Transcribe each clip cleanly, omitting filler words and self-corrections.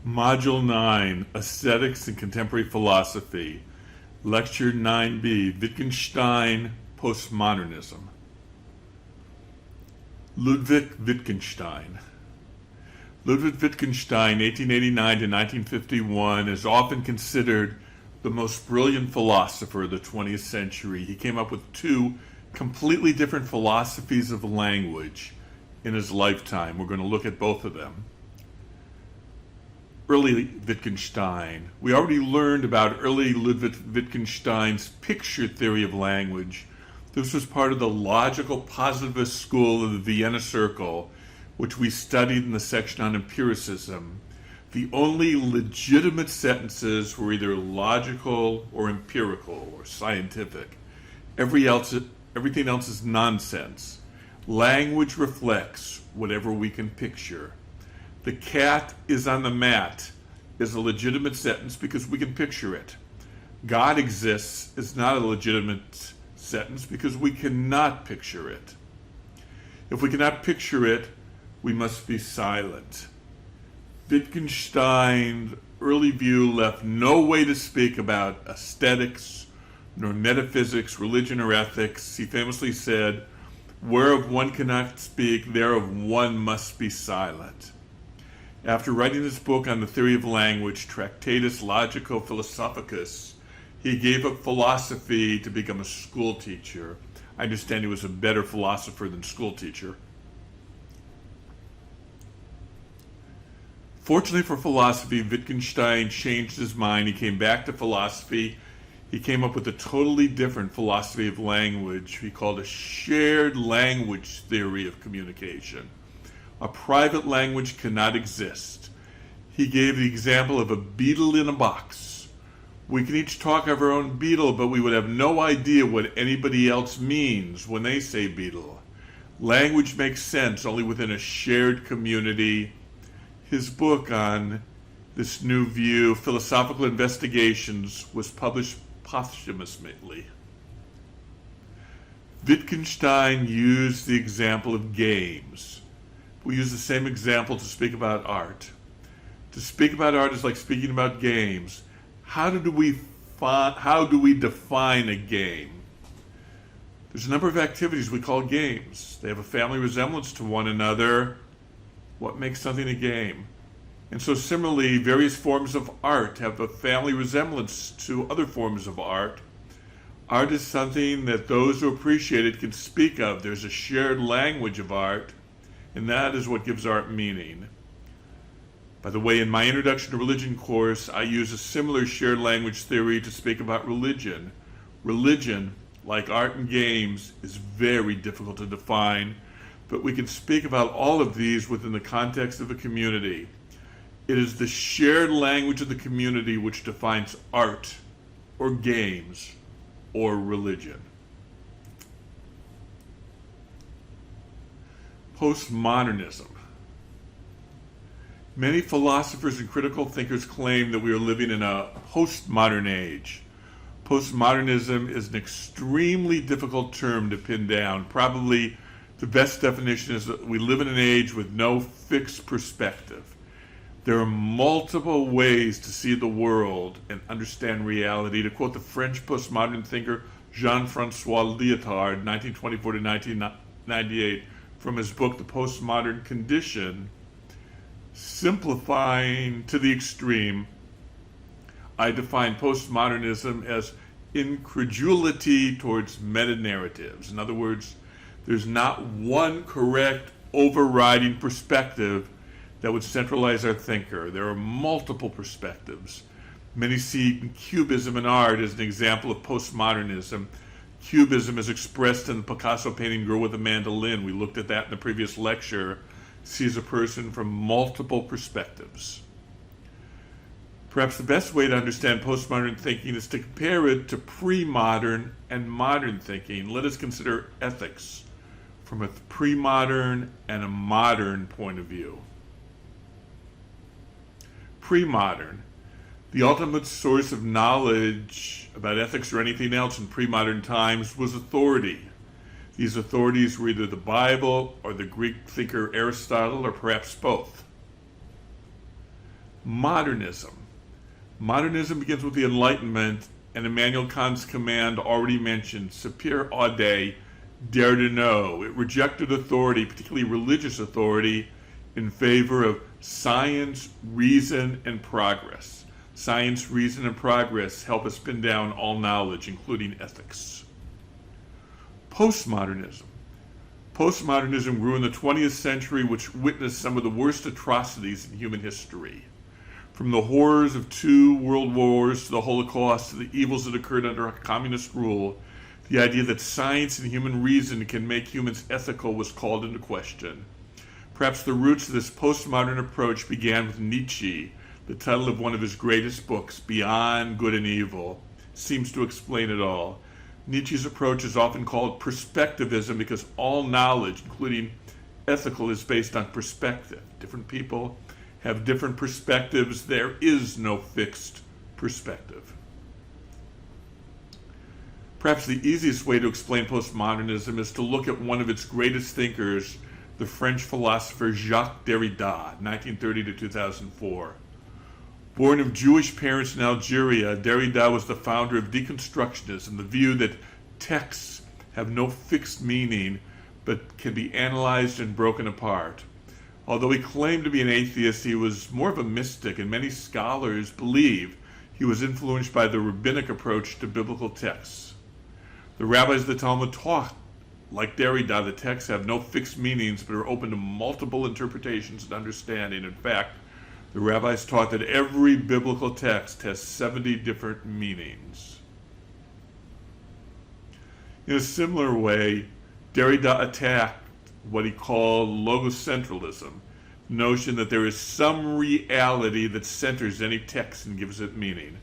Module 9, Aesthetics and Contemporary Philosophy, Lecture 9b, Wittgenstein, Postmodernism. Ludwig Wittgenstein. Ludwig Wittgenstein, 1889 to 1951, is often considered the most brilliant philosopher of the 20th century. He came up with two completely different philosophies of language in his lifetime. We're going to look at both of them. Early Wittgenstein. We already learned about early Ludwig Wittgenstein's picture theory of language. This was part of the logical positivist school of the Vienna Circle, which we studied in the section on empiricism. The only legitimate sentences were either logical or empirical or scientific. Everything else is nonsense. Language reflects whatever we can picture. The cat is on the mat is a legitimate sentence because we can picture it. God exists is not a legitimate sentence because we cannot picture it. If we cannot picture it, we must be silent. Wittgenstein's early view left no way to speak about aesthetics, nor metaphysics, religion, or ethics. He famously said, "Whereof one cannot speak, thereof one must be silent." After writing his book on the theory of language, Tractatus Logico-Philosophicus, he gave up philosophy to become a school teacher. I understand he was a better philosopher than school teacher. Fortunately for philosophy, Wittgenstein changed his mind. He came back to philosophy. He came up with a totally different philosophy of language he called a shared language theory of communication. A private language cannot exist. He gave the example of a beetle in a box. We can each talk of our own beetle, but we would have no idea what anybody else means when they say beetle. Language makes sense only within a shared community. His book on this new view, Philosophical Investigations, was published posthumously. Wittgenstein used the example of games. We use the same example to speak about art. To speak about art is like speaking about games. How do we define a game? There's a number of activities we call games. They have a family resemblance to one another. What makes something a game? And so similarly, various forms of art have a family resemblance to other forms of art. Art is something that those who appreciate it can speak of. There's a shared language of art, and that is what gives art meaning. By the way, in my Introduction to Religion course, I use a similar shared language theory to speak about religion. Religion, like art and games, is very difficult to define, but we can speak about all of these within the context of a community. It is the shared language of the community which defines art, or games, or religion. Postmodernism. Many philosophers and critical thinkers claim that we are living in a postmodern age. Postmodernism is an extremely difficult term to pin down. Probably the best definition is that we live in an age with no fixed perspective. There are multiple ways to see the world and understand reality. To quote the French postmodern thinker Jean-François Lyotard, 1924 to 1998, from his book The Postmodern Condition, simplifying to the extreme, I define postmodernism as incredulity towards meta-narratives. In other words, there's not one correct overriding perspective that would centralize our thinker. There are multiple perspectives. Many see Cubism in art as an example of postmodernism. Cubism is expressed in the Picasso painting Girl with a Mandolin. We looked at that in the previous lecture. Sees a person from multiple perspectives. Perhaps the best way to understand postmodern thinking is to compare it to pre-modern and modern thinking. Let us consider ethics from a pre-modern and a modern point of view. Pre-modern. The ultimate source of knowledge about ethics or anything else in pre-modern times was authority. These authorities were either the Bible or the Greek thinker Aristotle, or perhaps both. Modernism. Modernism begins with the Enlightenment and Immanuel Kant's command already mentioned, sapere aude, dare to know. It rejected authority, particularly religious authority, in favor of science, reason, and progress. Science, reason, and progress help us pin down all knowledge, including ethics. Postmodernism. Postmodernism grew in the 20th century, which witnessed some of the worst atrocities in human history. From the horrors of 2 world wars to the Holocaust to the evils that occurred under communist rule, the idea that science and human reason can make humans ethical was called into question. Perhaps the roots of this postmodern approach began with Nietzsche. The title of one of his greatest books, Beyond Good and Evil, seems to explain it all. Nietzsche's approach is often called perspectivism because all knowledge, including ethical, is based on perspective. Different people have different perspectives. There is no fixed perspective. Perhaps the easiest way to explain postmodernism is to look at one of its greatest thinkers, the French philosopher Jacques Derrida, 1930 to 2004. Born of Jewish parents in Algeria, Derrida was the founder of deconstructionism, the view that texts have no fixed meaning but can be analyzed and broken apart. Although he claimed to be an atheist, he was more of a mystic, and many scholars believe he was influenced by the rabbinic approach to biblical texts. The rabbis of the Talmud taught, like Derrida, the texts have no fixed meanings but are open to multiple interpretations and understanding. In fact, the rabbis taught that every biblical text has 70 different meanings. In a similar way, Derrida attacked what he called logocentralism, the notion that there is some reality that centers any text and gives it meaning.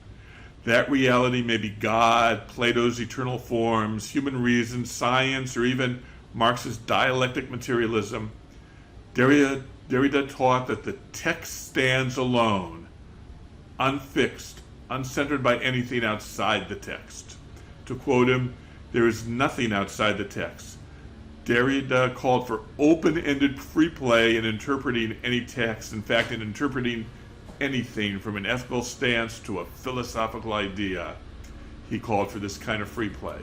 That reality may be God, Plato's eternal forms, human reason, science, or even Marxist dialectic materialism. Derrida taught that the text stands alone, unfixed, uncentered by anything outside the text. To quote him, there is nothing outside the text. Derrida called for open-ended free play in interpreting any text, in fact, in interpreting anything from an ethical stance to a philosophical idea. He called for this kind of free play.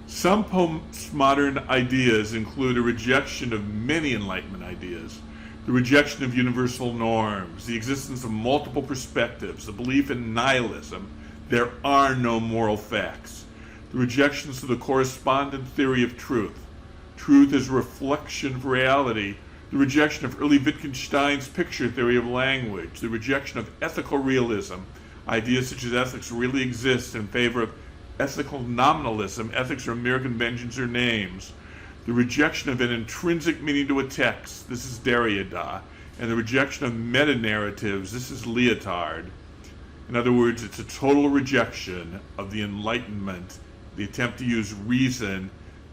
Some postmodern ideas include a rejection of many Enlightenment ideas, the rejection of universal norms, the existence of multiple perspectives, the belief in nihilism, there are no moral facts, the rejections of the correspondent theory of truth, truth is a reflection of reality, the rejection of early Wittgenstein's picture theory of language, the rejection of ethical realism, ideas such as ethics really exist in favor of ethical nominalism, ethics are mere conventions or names, the rejection of an intrinsic meaning to a text, this is Derrida, and the rejection of meta-narratives, this is Lyotard. In other words, it's a total rejection of the Enlightenment, the attempt to use reason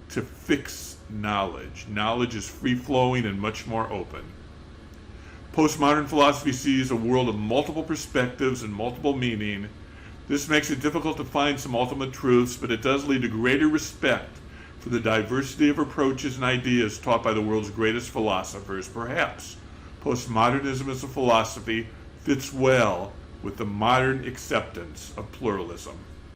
to fix knowledge. Knowledge is free-flowing and much more open. Postmodern philosophy sees a world of multiple perspectives and multiple meaning. This makes it difficult to find some ultimate truths, but it does lead to greater respect for the diversity of approaches and ideas taught by the world's greatest philosophers. Perhaps postmodernism as a philosophy fits well with the modern acceptance of pluralism.